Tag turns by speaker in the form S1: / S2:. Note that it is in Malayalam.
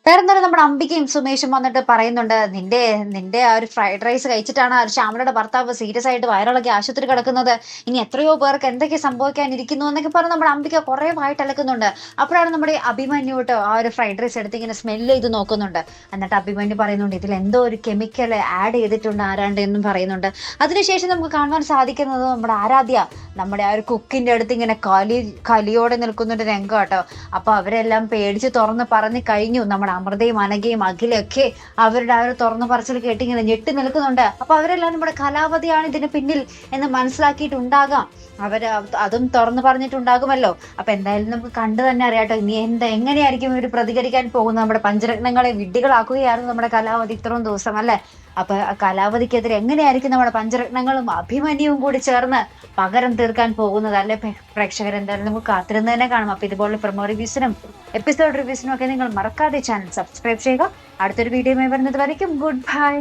S1: വേറെ എന്തായാലും നമ്മുടെ അംബികയും സുമേഷും വന്നിട്ട് പറയുന്നുണ്ട്, നിന്റെ നിന്റെ ആ ഒരു ഫ്രൈഡ് റൈസ് കഴിച്ചിട്ടാണ് ആ ഒരു ശ്യാമളയുടെ ഭർത്താവ് സീരിയസ് ആയിട്ട് വയറിളക്കി ആശുപത്രി കിടക്കുന്നത്. ഇനി എത്രയോ പേർക്ക് എന്തൊക്കെ സംഭവിക്കാനിരിക്കുന്നു എന്നൊക്കെ പറഞ്ഞ് നമ്മുടെ അംബിക കുറേ വായിട്ട് അലക്കുന്നുണ്ട്. അപ്പോഴാണ് നമ്മുടെ അഭിമന്യു കേട്ടോ ആ ഒരു ഫ്രൈഡ് റൈസ് എടുത്ത് ഇങ്ങനെ സ്മെല്ല് ചെയ്ത് നോക്കുന്നുണ്ട്. എന്നിട്ട് അഭിമന്യു പറയുന്നുണ്ട്, ഇതിൽ എന്തോ ഒരു കെമിക്കൽ ആഡ് ചെയ്തിട്ടുണ്ട് ആരാണ്ട് എന്നും പറയുന്നുണ്ട്. അതിനുശേഷം നമുക്ക് കാണാൻ സാധിക്കുന്നത് നമ്മുടെ ആരാധ്യ നമ്മുടെ ആ ഒരു കുക്കിന്റെ അടുത്ത് ഇങ്ങനെ കലിയോടെ നിൽക്കുന്നൊരു രംഗം കേട്ടോ. അപ്പൊ അവരെല്ലാം പേടിച്ച് തുറന്ന് പറഞ്ഞു കഴിഞ്ഞു. നമ്മുടെ അമൃതയും അനഘയും അഖിലൊക്കെ അവരുടെ ആ ഒരു തുറന്നു പറച്ചിൽ കേട്ട് ഇങ്ങനെ ഞെട്ടി നിൽക്കുന്നുണ്ട്. അപ്പൊ അവരെല്ലാം നമ്മുടെ കലാവധിയാണ് ഇതിന് പിന്നിൽ എന്ന് മനസ്സിലാക്കിയിട്ടുണ്ടാകാം. അവര് അതും തുറന്നു പറഞ്ഞിട്ടുണ്ടാകുമല്ലോ. അപ്പൊ എന്തായാലും നമുക്ക് കണ്ടു തന്നെ അറിയാട്ടോ ഇനി എങ്ങനെയായിരിക്കും ഇവർ പ്രതികരിക്കാൻ പോകുന്നത്. നമ്മുടെ പഞ്ചരത്നങ്ങളെ വിഡ്ഢികളാക്കുകയായിരുന്നു നമ്മുടെ കലാവധി ഇത്രയും ദിവസം അല്ലെ. അപ്പൊ കലാവധിക്കെതിരെ എങ്ങനെയായിരിക്കും നമ്മുടെ പഞ്ചരത്നങ്ങളും അഭിമന്യവും കൂടി ചേർന്ന് പകരം തീർക്കാൻ പോകുന്നത് അല്ലെ. പ്രേക്ഷകർ എന്തായാലും നമുക്ക് കാത്തിരുന്ന് തന്നെ കാണും. അപ്പൊ ഇതുപോലെ പ്രൊമോ റിവ്യൂസിനും എപ്പിസോഡ് റിവ്യൂസിനും ഒക്കെ നിങ്ങൾ മറക്കാതെ ചാനൽ സബ്സ്ക്രൈബ് ചെയ്യുക. അടുത്തൊരു വീഡിയോയുമായി വരുന്നത് വരയ്ക്കും ഗുഡ് ബൈ.